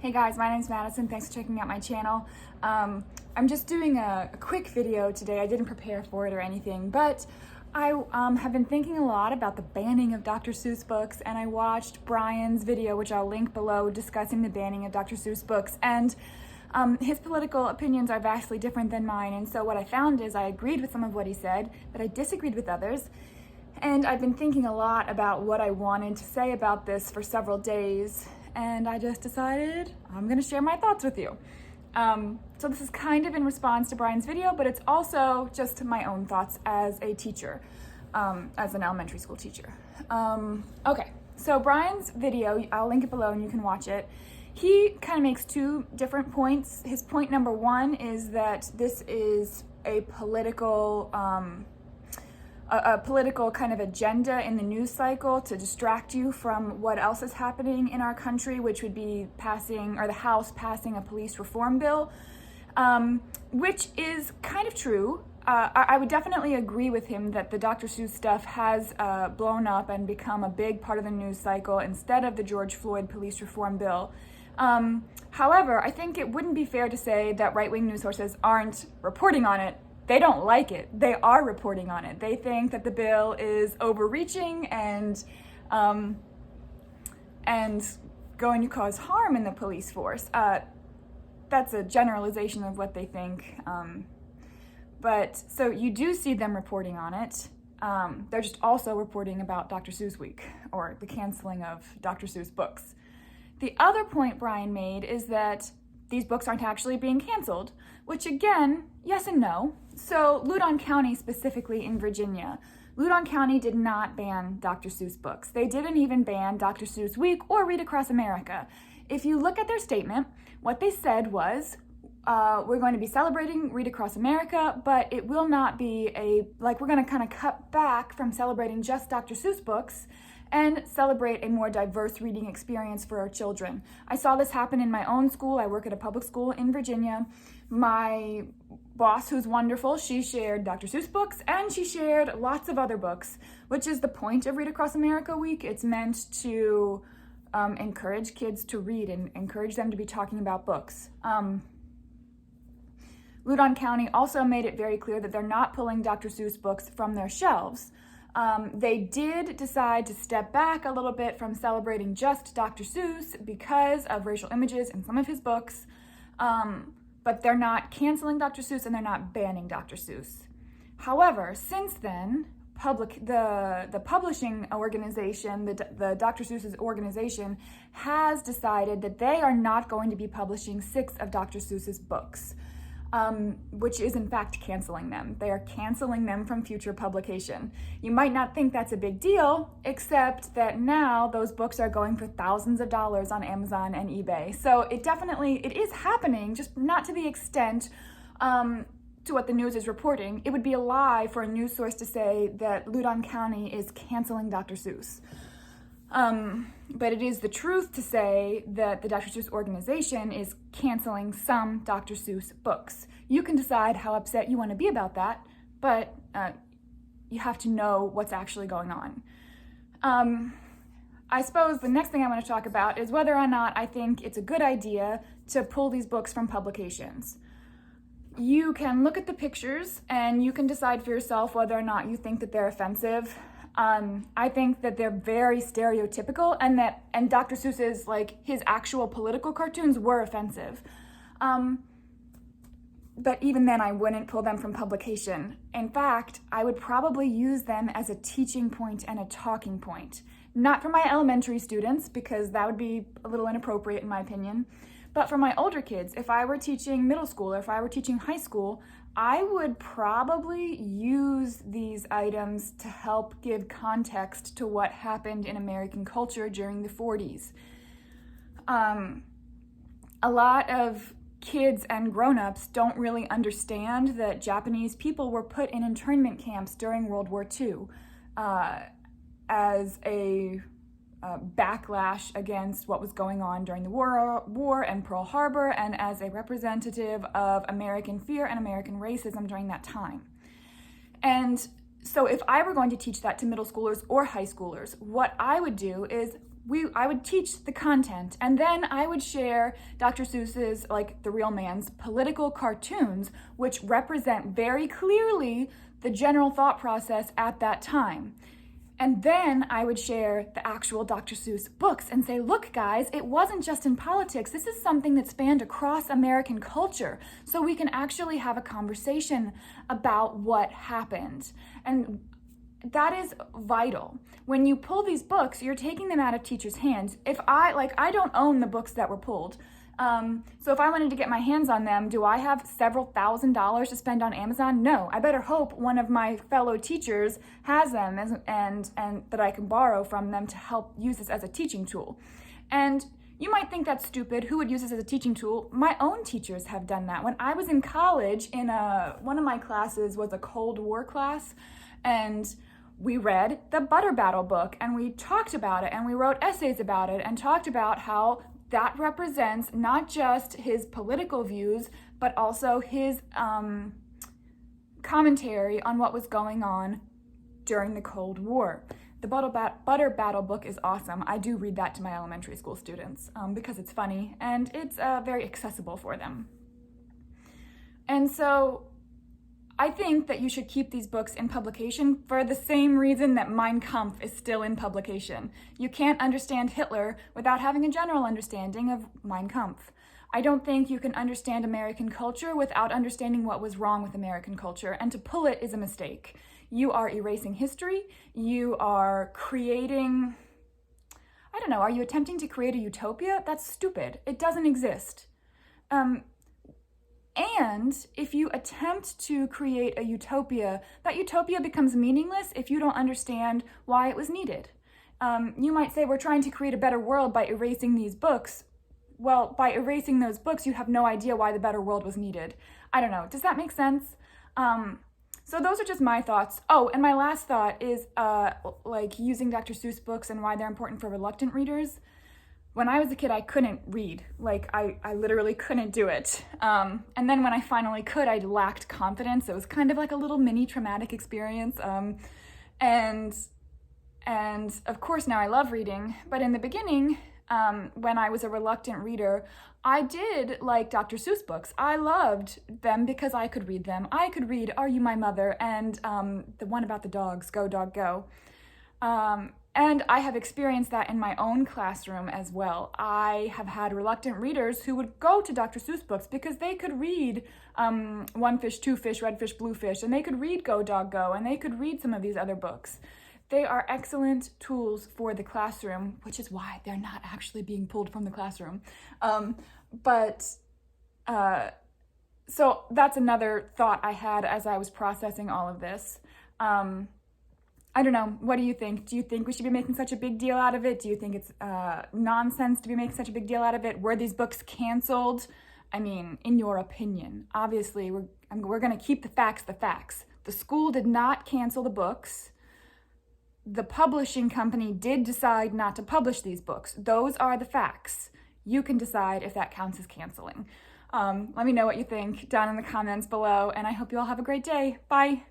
Hey guys, my name's Madison. Thanks for checking out my channel. I'm just doing a quick video today. I didn't prepare for it or anything, but I have been thinking a lot about the banning of Dr. Seuss books, and I watched Brian's video, which I'll link below, discussing the banning of Dr. Seuss books, and his political opinions are vastly different than mine, and so what I found is I agreed with some of what he said, but I disagreed with others. And I've been thinking a lot about what I wanted to say about this for several days, and I just decided I'm gonna share my thoughts with you. So this is kind of in response to Brian's video, but it's also just my own thoughts as a teacher, as an elementary school teacher. Okay, so Brian's video, I'll link it below and you can watch it. He kind of makes two different points. His point number one is that this is a political kind of agenda in the news cycle to distract you from what else is happening in our country, which would be the House passing a police reform bill, which is kind of true. I would definitely agree with him that the Dr. Seuss stuff has blown up and become a big part of the news cycle instead of the George Floyd police reform bill. However, I think it wouldn't be fair to say that right-wing news sources aren't reporting on it. They don't like it. They are reporting on it. They think that the bill is overreaching and going to cause harm in the police force. That's a generalization of what they think. But so you do see them reporting on it. They're just also reporting about Dr. Seuss Week, or the canceling of Dr. Seuss books. The other point Brian made is that these books aren't actually being canceled, which again, yes and no. So Loudoun County, specifically in Virginia, Loudoun County did not ban Dr. Seuss books. They didn't even ban Dr. Seuss Week or Read Across America. If you look at their statement, what they said was, we're going to be celebrating Read Across America, but it will not be we're going to kind of cut back from celebrating just Dr. Seuss books and celebrate a more diverse reading experience for our children. I saw this happen in my own school. I work at a public school in Virginia. My boss, who's wonderful, she shared Dr. Seuss books and she shared lots of other books, which is the point of Read Across America Week. It's meant to encourage kids to read and encourage them to be talking about books. Loudoun County also made it very clear that they're not pulling Dr. Seuss books from their shelves. They did decide to step back a little bit from celebrating just Dr. Seuss because of racial images in some of his books, but they're not canceling Dr. Seuss and they're not banning Dr. Seuss. However, since then, the publishing organization, the Dr. Seuss's organization, has decided that they are not going to be publishing 6 of Dr. Seuss's books. Which is in fact canceling them. They are canceling them from future publication. You might not think that's a big deal, except that now those books are going for thousands of dollars on Amazon and eBay. So it is happening, just not to the extent to what the news is reporting. It would be a lie for a news source to say that Loudoun County is canceling Dr. Seuss. But it is the truth to say that the Dr. Seuss organization is canceling some Dr. Seuss books. You can decide how upset you want to be about that, but you have to know what's actually going on. I suppose the next thing I want to talk about is whether or not I think it's a good idea to pull these books from publications. You can look at the pictures and you can decide for yourself whether or not you think that they're offensive. I think that they're very stereotypical and Dr. Seuss's, his actual political cartoons were offensive. But even then I wouldn't pull them from publication. In fact, I would probably use them as a teaching point and a talking point. Not for my elementary students, because that would be a little inappropriate in my opinion, but for my older kids. If I were teaching middle school or if I were teaching high school, I would probably use these items to help give context to what happened in American culture during the 40s. A lot of kids and grown-ups don't really understand that Japanese people were put in internment camps during World War II as a backlash against what was going on during the war and Pearl Harbor, and as a representative of American fear and American racism during that time. And so if I were going to teach that to middle schoolers or high schoolers, what I would do is I would teach the content, and then I would share Dr. Seuss's, like the real man's, political cartoons, which represent very clearly the general thought process at that time. And then I would share the actual Dr. Seuss books and say, look, guys, it wasn't just in politics. This is something that spanned across American culture. So we can actually have a conversation about what happened. And that is vital. When you pull these books, you're taking them out of teachers' hands. I don't own the books that were pulled. So if I wanted to get my hands on them, do I have several $1,000s to spend on Amazon? No. I better hope one of my fellow teachers has them and that I can borrow from them to help use this as a teaching tool. And you might think that's stupid. Who would use this as a teaching tool? My own teachers have done that. When I was in college, one of my classes was a Cold War class, and we read the Butter Battle book, and we talked about it, and we wrote essays about it, and talked about how that represents not just his political views, but also his commentary on what was going on during the Cold War. The Butter Battle book is awesome. I do read that to my elementary school students because it's funny and it's very accessible for them. And so I think that you should keep these books in publication for the same reason that Mein Kampf is still in publication. You can't understand Hitler without having a general understanding of Mein Kampf. I don't think you can understand American culture without understanding what was wrong with American culture, and to pull it is a mistake. You are erasing history. You are creating, are you attempting to create a utopia? That's stupid. It doesn't exist. And if you attempt to create a utopia, that utopia becomes meaningless if you don't understand why it was needed. You might say, we're trying to create a better world by erasing these books. Well, by erasing those books, you have no idea why the better world was needed. I don't know. Does that make sense? So those are just my thoughts. Oh, and my last thought is using Dr. Seuss books and why they're important for reluctant readers. When I was a kid, I couldn't read. I literally couldn't do it. And then when I finally could, I lacked confidence. It was kind of like a little mini traumatic experience. And of course, now I love reading. But in the beginning, when I was a reluctant reader, I did like Dr. Seuss books. I loved them because I could read them. I could read Are You My Mother? And the one about the dogs, Go Dog Go. And I have experienced that in my own classroom as well. I have had reluctant readers who would go to Dr. Seuss books because they could read One Fish, Two Fish, Red Fish, Blue Fish, and they could read Go Dog Go, and they could read some of these other books. They are excellent tools for the classroom, which is why they're not actually being pulled from the classroom. So that's another thought I had as I was processing all of this. I don't know. What do you think? Do you think we should be making such a big deal out of it? Do you think it's nonsense to be making such a big deal out of it? Were these books canceled? I mean, in your opinion, obviously we're going to keep the facts the facts. The school did not cancel the books. The publishing company did decide not to publish these books. Those are the facts. You can decide if that counts as canceling. Let me know what you think down in the comments below, and I hope you all have a great day. Bye.